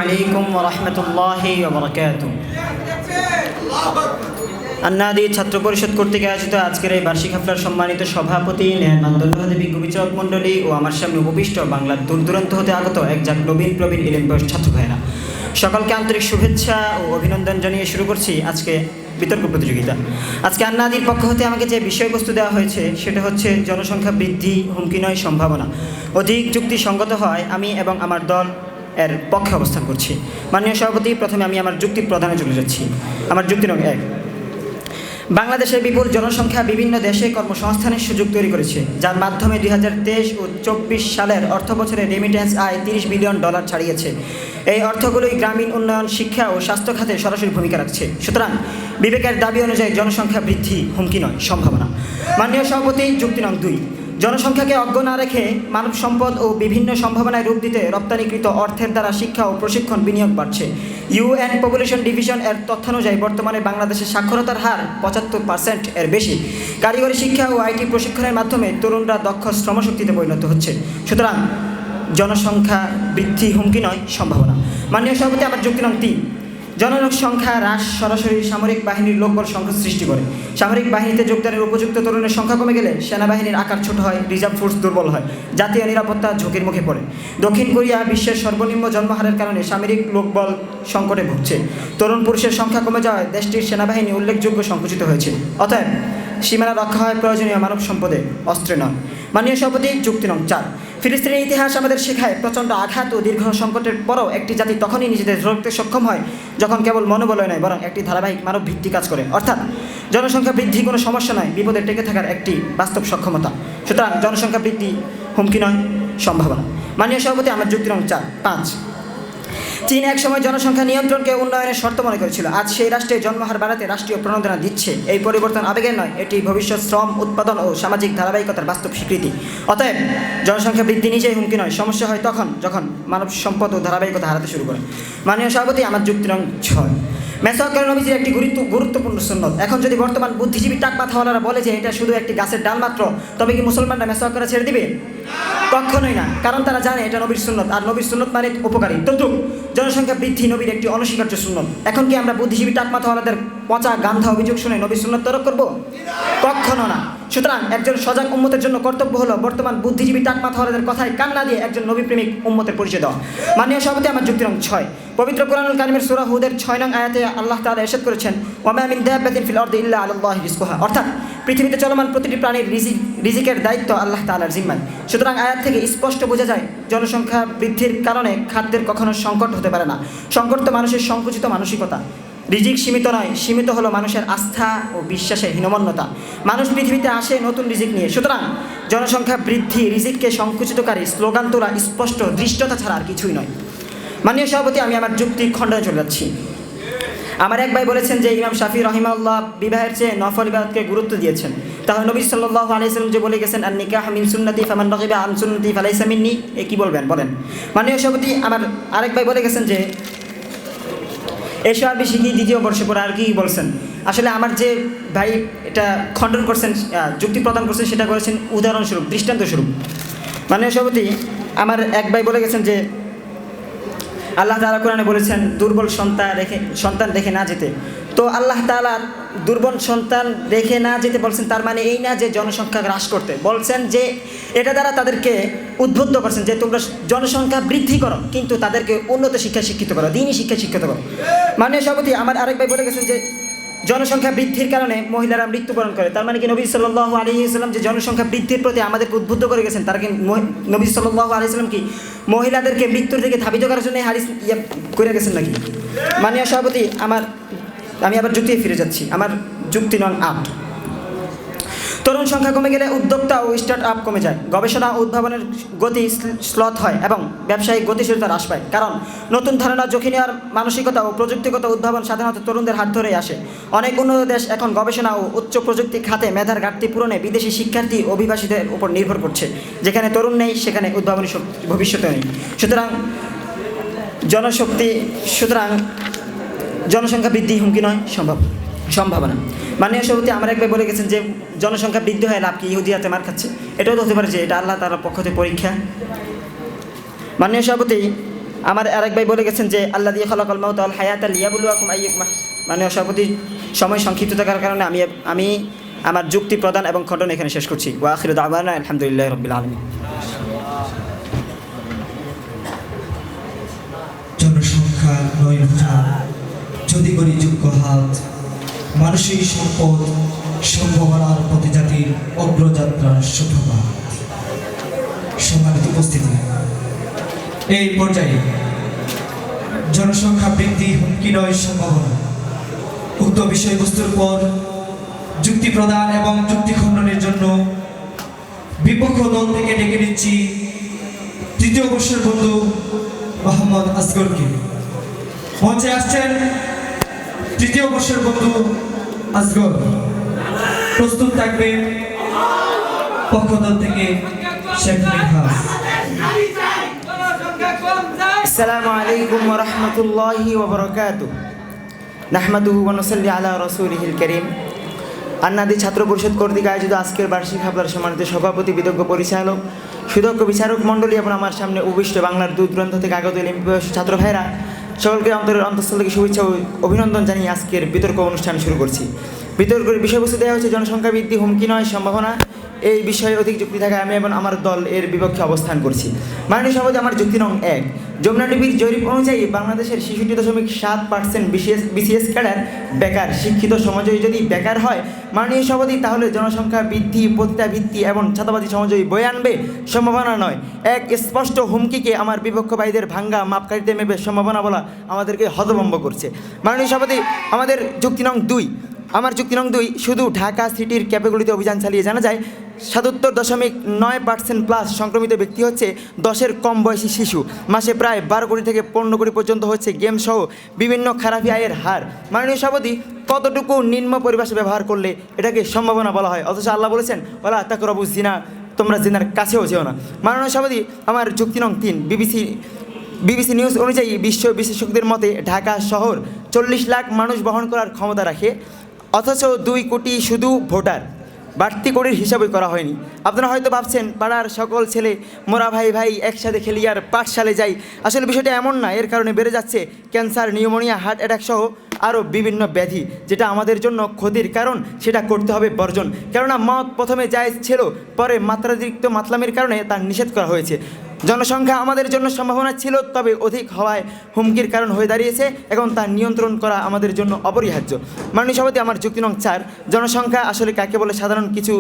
আলাইকুম ওয়া রাহমাতুল্লাহি ওয়া বারাকাতুহু। আন্নাদি ছাত্র পরিষদ কর্তৃক আয়োজিত আজকের এই বার্ষিক হাফলার সম্মানিত সভাপতি ধন্যবাদী বিজ্ঞ বিচারক মণ্ডলী ও আমার সামনে উপবিষ্ট বাংলার দূর দূরান্ত হতে আগত একজাক নবীন প্রবীণ ইলেম বয়স ছাত্র ভাইয়েরা, সকলকে আন্তরিক শুভেচ্ছা ও অভিনন্দন জানিয়ে শুরু করছি আজকে বিতর্ক প্রতিযোগিতা। আজকে আন্নাদির পক্ষ হতে আমাকে যে বিষয়বস্তু দেওয়া হয়েছে সেটা হচ্ছে জনসংখ্যা বৃদ্ধি হুমকি নয় সম্ভাবনা। অধিক যুক্তিসঙ্গত হয় আমি এবং আমার দল এর পক্ষে অবস্থান করছি। মাননীয় সভাপতি, প্রথমে আমি আমার যুক্তি প্রদানে চলে যাচ্ছি। আমার যুক্তি নং ১, বাংলাদেশের বিপুল জনসংখ্যা বিভিন্ন দেশে কর্মসংস্থানের সুযোগ তৈরি করেছে, যার মাধ্যমে 2023 ও 24 সালের অর্থবছরে রেমিটেন্স আয় $30 বিলিয়ন ছাড়িয়েছে। এই অর্থগুলোই গ্রামীণ উন্নয়ন, শিক্ষা ও স্বাস্থ্য খাতে সরাসরি ভূমিকা রাখছে। সুতরাং বিবেকের দাবি অনুযায়ী জনসংখ্যা বৃদ্ধি হুমকি নয় সম্ভাবনা। মাননীয় সভাপতি, যুক্তি নং ২, জনসংখ্যাকে অজ্ঞ না রেখে মানব সম্পদ ও বিভিন্ন সম্ভাবনায় রূপ দিতে রপ্তানিকৃত অর্থের দ্বারা শিক্ষা ও প্রশিক্ষণ বিনিয়োগ বাড়ছে। ইউএন পপুলেশন ডিভিশন এর তথ্যানুযায়ী বর্তমানে বাংলাদেশের সাক্ষরতার হার 75% এর বেশি। কারিগরি শিক্ষা ও আইটি প্রশিক্ষণের মাধ্যমে তরুণরা দক্ষ শ্রমশক্তিতে পরিণত হচ্ছে। সুতরাং জনসংখ্যা বৃদ্ধি হুমকি নয় সম্ভাবনা। মাননীয় সভাপতি, আমার যুক্তি নং ৩, জনসংখ্যা হ্রাস সরাসরি সামরিক বাহিনীর লোকবল সংকট সৃষ্টি করে। সামরিক বাহিনীতে যোগদানের উপযুক্ত তরুণের সংখ্যা কমে গেলে সেনাবাহিনীর আকার ছোট হয়, রিজার্ভ ফোর্স দুর্বল হয়, জাতীয় নিরাপত্তা ঝুঁকির মুখে পড়ে। দক্ষিণ কোরিয়া বিশ্বের সর্বনিম্ন জন্মহারের কারণে সামরিক লোকবল সংকটে ভুগছে। তরুণ পুরুষের সংখ্যা কমে যাওয়ায় দেশটির সেনাবাহিনী উল্লেখযোগ্য সংকুচিত হয়েছে। অতএব সীমানা রক্ষা হয় প্রয়োজনীয় মানব সম্পদে, অস্ত্রে নয়। মাননীয় সভাপতি, যুক্তি নং ৪, ফিলিস্তিনের ইতিহাস আমাদের শেখায় প্রচণ্ড আঘাত ও দীর্ঘ সংকটের পরও একটি জাতি তখনই নিজেদের ধরতে সক্ষম হয় যখন কেবল মনোবলয় নয় বরং একটি ধারাবাহিক মানব ভিত্তি কাজ করে। অর্থাৎ জনসংখ্যা বৃদ্ধি কোনো সমস্যা নয়, বিপদে টেকে থাকার একটি বাস্তব সক্ষমতা। সুতরাং জনসংখ্যা বৃদ্ধি হুমকি নয় সম্ভাবনা। মাননীয় সভাপতি, আমার যুক্তি নং ৫, চীন একসময় জনসংখ্যা নিয়ন্ত্রণকে উন্নয়নের শর্ত মনে করেছিল। আজ সেই রাষ্ট্রে জন্মহার বাড়াতে রাষ্ট্রীয় প্রণোদনা দিচ্ছে। এই পরিবর্তন আবেগের নয়, এটি ভবিষ্যৎ শ্রম উৎপাদন ও সামাজিক ধারাবাহিকতার বাস্তব স্বীকৃতি। অতএব জনসংখ্যা বৃদ্ধি নিজেই হুমকি নয়, সমস্যা হয় তখন যখন মানব সম্পদ ও ধারাবাহিকতা হারাতে শুরু করে। মাননীয় সভাপতি, আমার যুক্তি নং ৬, মেসওয়াক করা নবীজির একটি গুরুত্বপূর্ণ সুন্নত। এখন যদি বর্তমান বুদ্ধিজীবী টাকমাথাওয়ালারা বলে যে এটা শুধু একটি গাছের ডাল মাত্র, তবে কি মুসলমানরা মেসওয়াক করা ছেড়ে দিবে? কখনোই না, কারণ তারা জানে এটা নবীর সুন্নত, আর নবীর সুন্নত মানে উপকারী। তদ্রুপ জনসংখ্যা বৃদ্ধি নবীর একটি অনস্বীকার্য সুন্নত। এখন কি আমরা বুদ্ধিজীবী টাকমাথাওয়ালাদের পচা গান্ধা অভিযোগ শুনে নবীর সুন্নত তরক করব? কখনো না। সুতরাং একজন সজাগ উম্মতের জন্য কর্তব্য হলো বর্তমান বুদ্ধিজীবী টাকমাথাওয়ালাদের কথায় কান না দিয়ে একজন নবীপ্রেমিক উম্মতের পরিচয় দেওয়া। মাননীয় সভাপতি, আমার যুক্তি নং ৬, পবিত্র কোরআনুল কারিমের সূরা হুদের ৬ নং আয়াতে আল্লাহ তাআলা ইরশাদ করেছেন, ওয়া মা মিন দাব্বাতিন ফিল আরদি ইল্লা আলাল্লাহি রিজকুহা। অর্থাৎ পৃথিবীতে চলমান প্রতিটি প্রাণীর রিজিকের দায়িত্ব আল্লাহ তাআলার জিম্মায়। সুতরাং আয়াত থেকে স্পষ্ট বোঝা যায় জনসংখ্যা বৃদ্ধির কারণে খাদ্যের কখনো সংকট হতে পারে না। সংকট তো মানুষের সংকুচিত মানসিকতা। রিজিক সীমিত নয়, সীমিত হলো মানুষের আস্থা ও বিশ্বাসের হীনমন্যতা। মানুষ পৃথিবীতে আসে নতুন রিজিক নিয়ে। সুতরাং জনসংখ্যা বৃদ্ধি রিজিককে সংকুচিতকারী স্লোগান তোলা স্পষ্ট দৃষ্টতা ছাড়া আর কিছুই নয়। মাননীয় সভাপতি, আমি আমার যুক্তি খণ্ডনে চলে যাচ্ছি। আমার এক ভাই বলেছেন যে ইমাম শাফি রাহিমাহুল্লাহ বিবাহের চেয়ে নফল ইবাদতকে গুরুত্ব দিয়েছেন। তাহলে নবী সাল্লাল্লাহু আলাইহি ওয়াসাল্লাম যে বলে গেছেন আন নিকাহ মিন সুন্নতি ফামান রাগিবা আন সুন্নতি ফালাইসা মিন্নি, এ কি বলবেন বলেন? মাননীয় সভাপতি, আমার আরেক ভাই বলে গেছেন যে এসব আর বেশি কি দ্বিতীয় বর্ষে পরে আর কি বলছেন। আসলে আমার যে ভাই এটা খণ্ডন করছেন, যুক্তি প্রদান করছেন, সেটা করেছেন উদাহরণস্বরূপ, দৃষ্টান্তস্বরূপ। মাননীয় সভাপতি, আমার এক ভাই বলে গেছেন যে আল্লাহ তাআলা কোরআনে বলেছেন দুর্বল সন্তান রেখে না যেতে। তো আল্লাহ তাআলা দুর্বল সন্তান রেখে না যেতে বলছেন, তার মানে এই না যে জনসংখ্যা হ্রাস করতে বলছেন, যে এটা দ্বারা তাদেরকে উদ্বুদ্ধ করছেন যে তোমরা জনসংখ্যা বৃদ্ধি করো, কিন্তু তাদেরকে উন্নত শিক্ষায় শিক্ষিত করো, দিনই শিক্ষায় শিক্ষিত করো। মাননীয় সভাপতি, আমার আরেক ভাই বলে গেছেন যে জনসংখ্যা বৃদ্ধির কারণে মহিলারা মৃত্যুবরণ করে। তার মানে কি নবী সাল্লাল্লাহু আলাইহি ওয়াসাল্লাম যে জনসংখ্যা বৃদ্ধির প্রতি আমাদেরকে উদ্বুদ্ধ করে গেছেন, তার কি নবী সাল্লাল্লাহু আলাইহি ওয়াসাল্লাম কি মহিলাদেরকে মৃত্যুর থেকে ধাবিত করার জন্য হাদিস করে গেছেন নাকি? মাননীয় সভাপতি, আমি আবার যুক্তিতে ফিরে যাচ্ছি। আমার যুক্তি নং ৮, তরুণ সংখ্যা কমে গেলে উদ্যোক্তা ও স্টার্ট আপ কমে যায়, গবেষণা ও উদ্ভাবনের গতি শ্লথ হয় এবং ব্যবসায়িক গতিশীলতা হ্রাস পায়। কারণ নতুন ধারণা, ঝুঁকি নেওয়ার মানসিকতা ও প্রযুক্তিগত উদ্ভাবন সাধারণত তরুণদের হাত ধরেই আসে। অনেক উন্নত দেশ এখন গবেষণা ও উচ্চ প্রযুক্তি খাতে মেধার ঘাটতি পূরণে বিদেশি শিক্ষার্থী অভিবাসীদের উপর নির্ভর করছে। যেখানে তরুণ নেই সেখানে উদ্ভাবনী ভবিষ্যতে নেই। সুতরাং জনসংখ্যা বৃদ্ধি হুমকি নয় সম্ভাবনা। মাননীয় সভাপতি, আমার এক ভাই বলে গেছেন যে জনসংখ্যা বৃদ্ধি হয় লাভ কি, ইহুদি হাতে মার খাচ্ছে। এটাও তো হতে পারে যে এটা আল্লাহ তাআলার পক্ষ থেকে পরীক্ষা। মাননীয় সভাপতি, আমার আরেক ভাই বলে গেছেন যে আল্লাহ দিয়ে খালাকাল মাউত আল হায়াত লিয়াবলুয়াকুম আইয়ুকুম মানে সভাপতি সময় সংক্ষিপ্ত থাকার কারণে আমি আমার যুক্তি প্রদান এবং খণ্ডন এখানে শেষ করছি। ওয়া আখিরু দাওয়ানা আলহামদুলিল্লাহি রাব্বিল আলামিন। জনসংখ্যা 9,000 যদি করি যোগ্য হাত, মানসিক সম্পদ সম্ভাবনার প্রতি জাতির অগ্রযাত্রার সুপ্রভাত। সম্মানিত উপস্থিতি, এই পর্যায়ে জনসংখ্যা বৃদ্ধি হুমকি নয় সম্ভাবনা উক্ত বিষয়বস্তুর পর যুক্তি প্রদান এবং যুক্তি খণ্ডনের জন্য বিপক্ষ দল থেকে ডেকে নিচ্ছি তৃতীয় বর্ষের বন্ধু মোহাম্মদ আসগরকে। মঞ্চে আসছেন তৃতীয় বর্ষের বন্ধু আসগর। প্রস্তুত থাকবে পক্ষ দল থেকে শেখ মিনহাজ। আসসালামু আলাইকুম ওয়া রাহমাতুল্লাহি ওয়া বারাকাতুহু। নাহমাদুহু ওয়া নুসাল্লি আলা রাসূলিহিল কারীম। আন্নাদি ছাত্র পরিষদ কর্তৃক আয়োজিত আজকের বার্ষিক হাফলার সম্মানিত সভাপতি, বিদজ্ঞ পরিচালক, সুদক্ষ বিচারক মণ্ডলী এবং আমার সামনে উপবিষ্ট বাংলার দূর দূরান্ত থেকে আগত ছাত্র ভাইরা, সকলকে অন্তরের অন্তঃস্থল থেকে শুভেচ্ছা ও অভিনন্দন জানিয়ে আজকের বিতর্ক অনুষ্ঠান শুরু করছি। বিতর্কের বিষয়বস্তু দেওয়া হচ্ছে জনসংখ্যা বৃদ্ধি হুমকি নয় সম্ভাবনা। এই বিষয়ে অধিক যুক্তি থাকায় আমি এবং আমার দল এর বিপক্ষে অবস্থান করছি। মাননীয় সভাপতি, আমার যুক্তি নং 1, যমুনা টিভির জরিপ অনুযায়ী বাংলাদেশের 66.7% বিসিএস ক্যাডার বেকার। শিক্ষিত সমাজই যদি বেকার হয় মাননীয় সভাপতি, তাহলে জনসংখ্যা বৃদ্ধি, পতিতাবৃত্তি এবং ছাত্রবাদী সমাজই বয়ে আনবে, সম্ভাবনা নয়। এক স্পষ্ট হুমকিকে আমার বিপক্ষ ভাইদের ভাঙ্গা মাপকাঠিতে মেপে সম্ভাবনা বলা আমাদেরকে হতভম্ব করছে। মাননীয় সভাপতি, আমাদের যুক্তি নং 2, আমার যুক্তি নং 2, শুধু ঢাকা সিটির ক্যাফেগুলিতে অভিযান চালিয়ে জানা যায় 77.9% প্লাস সংক্রমিত ব্যক্তি হচ্ছে 10-এর কম বয়সী শিশু। মাসে প্রায় 12 কোটি থেকে 15 কোটি পর্যন্ত হচ্ছে গেম সহ বিভিন্ন খারাপি আয়ের হার। মাননীয় সভাপতি, কতটুকু নিম্ন পরিভাষা ব্যবহার করলে এটাকে সম্ভাবনা বলা হয়? অথচ আল্লাহ বলেছেন ওয়ালা তাকরাবু জিনা, তোমরা জিনার কাছেও যেও না। মাননীয় সভাপতি, আমার যুক্তি নং 3, বিবিসি নিউজ অনুযায়ী বিশ্ব বিশেষজ্ঞদের মতে ঢাকা শহর 40 লাখ মানুষ বহন করার ক্ষমতা রাখে, অথচ 2 কোটি শুধু ভোটার। বাড়তি কোটির হিসাবই করা হয়নি। আপনারা হয়তো ভাবছেন পাড়ার সকল ছেলে মোরা ভাই ভাই একসাথে খেলি আর পাঠশালে যাই। আসলে বিষয়টা এমন না। এর কারণে বেড়ে যাচ্ছে ক্যান্সার, নিউমোনিয়া, হার্ট অ্যাটাক সহ আরও বিভিন্ন ব্যাধি, যেটা আমাদের জন্য ক্ষতির কারণ। সেটা করতে হবে বর্জন। কেননা মদ প্রথমে জায়েজ ছিল, পরে মাত্রাতিরিক্ত মাতলামির কারণে তা নিষেধ করা হয়েছে। জনসংখ্যা আমাদের জন্য সম্ভাবনা ছিল, তবে অধিক হওয়ায় হুমকির কারণ হয়ে দাঁড়িয়েছে। এখন তা নিয়ন্ত্রণ করা আমাদের জন্য অপরিহার্য। মাননীয় সভাপতি, আমার যুক্তি নং 4, জনসংখ্যা আসলে কাকে বলে? সাধারণ কিছু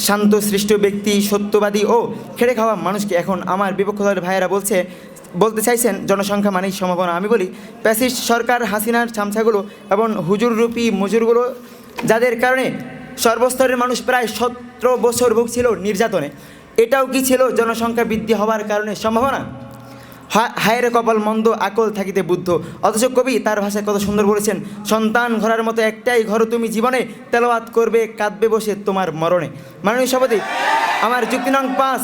শান্ত সৃষ্ট ব্যক্তি, সত্যবাদী ও খেটে খাওয়া মানুষকে। এখন আমার বিপক্ষ দলের ভাইয়েরা বলতে চাইছেন জনসংখ্যা মানেই সম্ভাবনা। আমি বলি, প্যাসিস্ট সরকার, হাসিনার চামচাগুলো এবং হুজুররূপী মজুরগুলো, যাদের কারণে সর্বস্তরের মানুষ প্রায় 17 বছর ভুগছিল নির্যাতনে, এটাও কি ছিল জনসংখ্যা বৃদ্ধি হওয়ার কারণে সম্ভাবনা? হায়ের কপাল মন্দ, আকল থাকিতে বুদ্ধ। অথচ কবি তার ভাষায় কত সুন্দর বলেছেন, সন্তান ঘরের মতো একটাই ঘর তুমি জীবনে, তেলাওয়াত করবে কাঁদবে বসে তোমার মরণে। মাননীয় সভাপতি, আমার যুক্তি নং 5,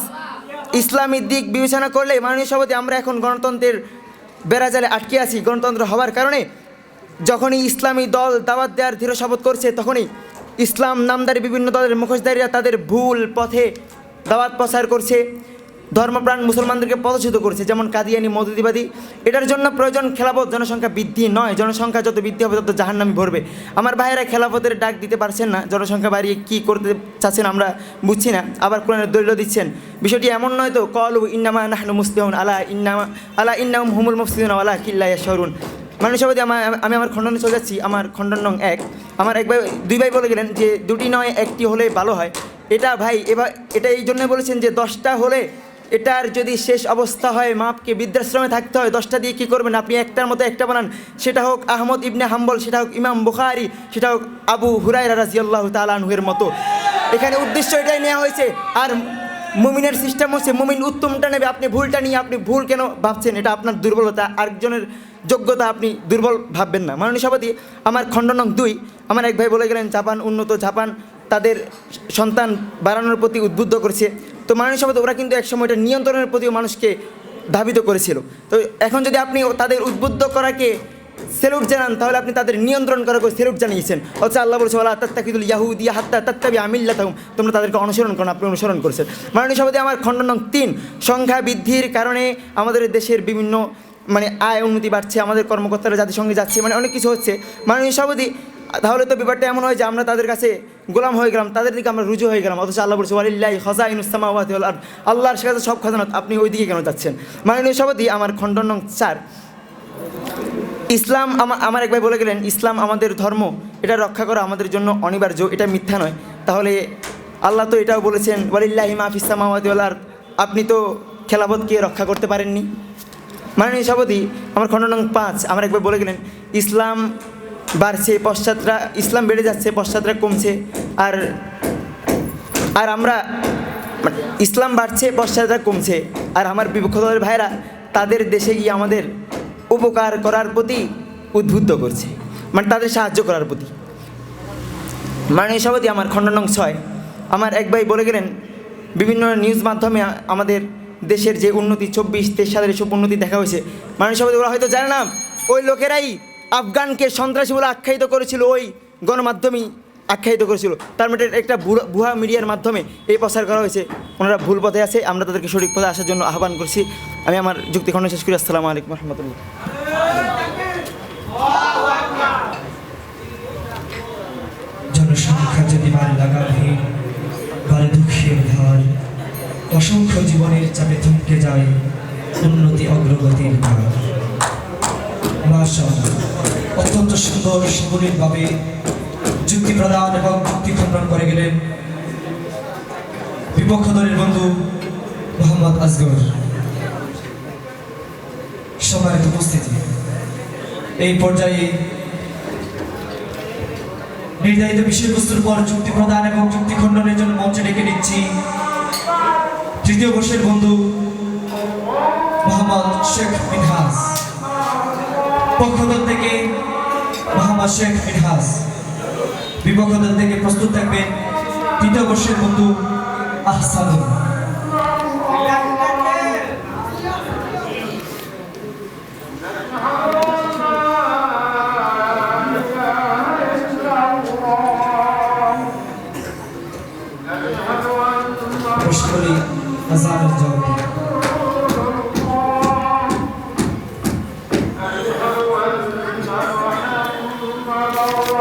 ইসলামী দিক বিবেচনা করলে মাননীয় সভাপতি, আমরা এখন গণতন্ত্রের বেড়াজালে আটকে আছি। গণতন্ত্র হওয়ার কারণে যখনই ইসলামী দল দাওয়াত দেওয়ার দৃঢ় শপথ করছে, তখনই ইসলাম নামদারি বিভিন্ন দলের মুখোশধারীরা তাদের ভুল পথে দাওয়াত প্রচার করছে, ধর্মপ্রাণ মুসলমানদেরকে পদচ্যুত করছে, যেমন কাদিয়ানি, মওদুদিবাদী। এটার জন্য প্রয়োজন খেলাফত, জনসংখ্যা বৃদ্ধি নয়। জনসংখ্যা যত বৃদ্ধি হবে তত জাহান্নামী ভরবে। আমার ভাইয়েরা খেলাফতের ডাক দিতে পারছেন না, জনসংখ্যা বাড়িয়ে কী করতে চাচ্ছেন আমরা বুঝছি না। আবার কোরআনের দলিল দিচ্ছেন। বিষয়টি এমন নয় তো, কলু ইন্নামা নাহনু মুসলিহুন আলা ইন্নাহুম হুমুল মুফসিদুন ওয়ালা কিল্লা ইয়াশউরুন। মাননীয় সভাপতি, আমি আমার খণ্ডনে চলে যাচ্ছি। আমার খণ্ডন নং 1, আমার 2 ভাই বলে গেলেন যে 2টি নয় 1টি হলে ভালো হয়। এটা ভাই এটা এই জন্য বলেছেন যে 10টা হলে এটার যদি শেষ অবস্থা হয় মাপকে বৃদ্ধাশ্রমে থাকতে হয়। 10টা দিয়ে কী করবেন আপনি? একটার মতো একটা বানান। সেটা হোক আহমদ ইবনে হাম্বল, সেটা হোক ইমাম বুখারী, সেটা হোক আবু হুরায়রা রাদিয়াল্লাহু তাআলা আনহুর মতো। এখানে উদ্দেশ্য এটাই নেওয়া হয়েছে। আর মুমিনের সিস্টেম হচ্ছে মুমিন উত্তমটা নেবে, আপনি ভুলটা নিয়ে আপনি ভুল কেন ভাবছেন? এটা আপনার দুর্বলতা, আরেকজনের যোগ্যতা আপনি দুর্বল ভাববেন না। মাননীয় সভাপতি, আমার খণ্ড নং 2, আমার এক ভাই বলে গেলেন জাপান তাদের সন্তান বাড়ানোর প্রতি উদ্বুদ্ধ করেছে। তো মাননীয় সভাপতি, ওরা কিন্তু একসময় এটা নিয়ন্ত্রণের প্রতিও মানুষকে ধাবিত করেছিল। তো এখন যদি আপনি তাদের উদ্বুদ্ধ করাকে সেলুট জানান, তাহলে আপনি তাদের নিয়ন্ত্রণ করাকে সেলুট জানিয়েছেন। অথচ আল্লাহ বলছে ওয়ালা তাত্তাকিদুল ইয়াহুদিয়া হাত্তা তাত্তাবিউ মিল্লাতাহুম, তোমরা তাদেরকে অনুসরণ করো, আপনি অনুসরণ করেছেন। মাননীয় সভাপতি, আমার খণ্ড নং 3, সংখ্যা বৃদ্ধির কারণে আমাদের দেশের বিভিন্ন মানে আয় উন্নতি বাড়ছে, আমাদের কর্মকর্তারা জাতিসংঘে যাচ্ছে, মানে অনেক কিছু হচ্ছে। মাননীয় সভাপতি, তাহলে তো ব্যাপারটা এমন হয় যে আমরা তাদের কাছে গোলাম হয়ে গেলাম, তাদের দিকে আমরা রুজু হয়ে গেলাম, অথচ আল্লাহ বলছে ওয়ালিল্লাহি খাযাইনুস সামাওয়াতি ওয়াল আরদ, আল্লাহর কাছে সব খাজানাত, আপনি ওই দিকে কেন যাচ্ছেন? মাননীয় সভাপতি, আমার খণ্ডন নং 4, ইসলাম আমার এক ভাই বলে গেলেন ইসলাম আমাদের ধর্ম, এটা রক্ষা করা আমাদের জন্য অনিবার্য, এটা মিথ্যা নয়। তাহলে আল্লাহ তো এটাও বলেছেন ওয়ালিল্লাহি মা ফিস সামাওয়াতি ওয়াল আরদ, আপনি তো খেলাফতকে রক্ষা করতে পারেননি। মাননীয় সভাপতি, আমার খণ্ড নং 5, আমার এক ভাই বলে গেলেন ইসলাম বাড়ছে, পশ্চাৎরা ইসলাম বেড়ে যাচ্ছে, পশ্চাৎরা কমছে। আর আর আমরা মানে ইসলাম বাড়ছে, পশ্চাৎরা কমছে, আর আমার বিপক্ষ দলের ভাইরা তাদের দেশে গিয়ে আমাদের উপকার করার প্রতি উদ্বুদ্ধ করছে, মানে তাদের সাহায্য করার প্রতি। মাননীয় সভাপতি, আমার খণ্ড নং 6, আমার এক ভাই বলে গেলেন বিভিন্ন নিউজ মাধ্যমে আমাদের দেশের যে উন্নতি 24-23 সালের এসব উন্নতি দেখা হয়েছে। মাননীয় সভাপতি, ওরা হয়তো জানে না ওই লোকেরাই আফগানকে সন্ত্রাসী বলে আখ্যায়িত করেছিল, ওই গণমাধ্যমেই আখ্যায়িত করেছিল, তার মানে একটা ভুয়া মিডিয়ার মাধ্যমে এই প্রচার করা হয়েছে। ওনারা ভুল পথে আছে, আমরা তাদেরকে সঠিক পথে আসার জন্য আহ্বান করছি। আমি আমার যুক্তি খণ্ড শেষ করি। আসসালামু আলাইকুম রহমতুল্লাহ। জনসংখ্যা যদি বাড়ে লাগা ভিড়, বাড়ে দুঃখের ধার, অসংখ্য জীবনের চাপে থমকে যায় উন্নতি অগ্রগতির ধার। মাশাআল্লাহ, অত্যন্ত সুন্দর সুবলীলভাবে যুক্তি প্রদান এবং যুক্তি খণ্ডন করে গেলেন বিপক্ষ দলের বন্ধু মোহাম্মদ আসগর। সম্মানিত উপস্থিতি, এই পর্যায়ে নির্ধারিত বিষয়বস্তুর পর যুক্তি প্রদান এবং যুক্তি খণ্ডনের জন্য মঞ্চে ডেকে নিচ্ছি তৃতীয় বর্ষের বন্ধু মোহাম্মদ শেখ মিনহাজ। পক্ষদল থেকে মোহাম্মদ শেখ মিনহাজ, বিপক্ষ দল থেকে প্রস্তুত থাকবেন তৃতীয় বর্ষের বন্ধু আহসানুল। আজানের জবাব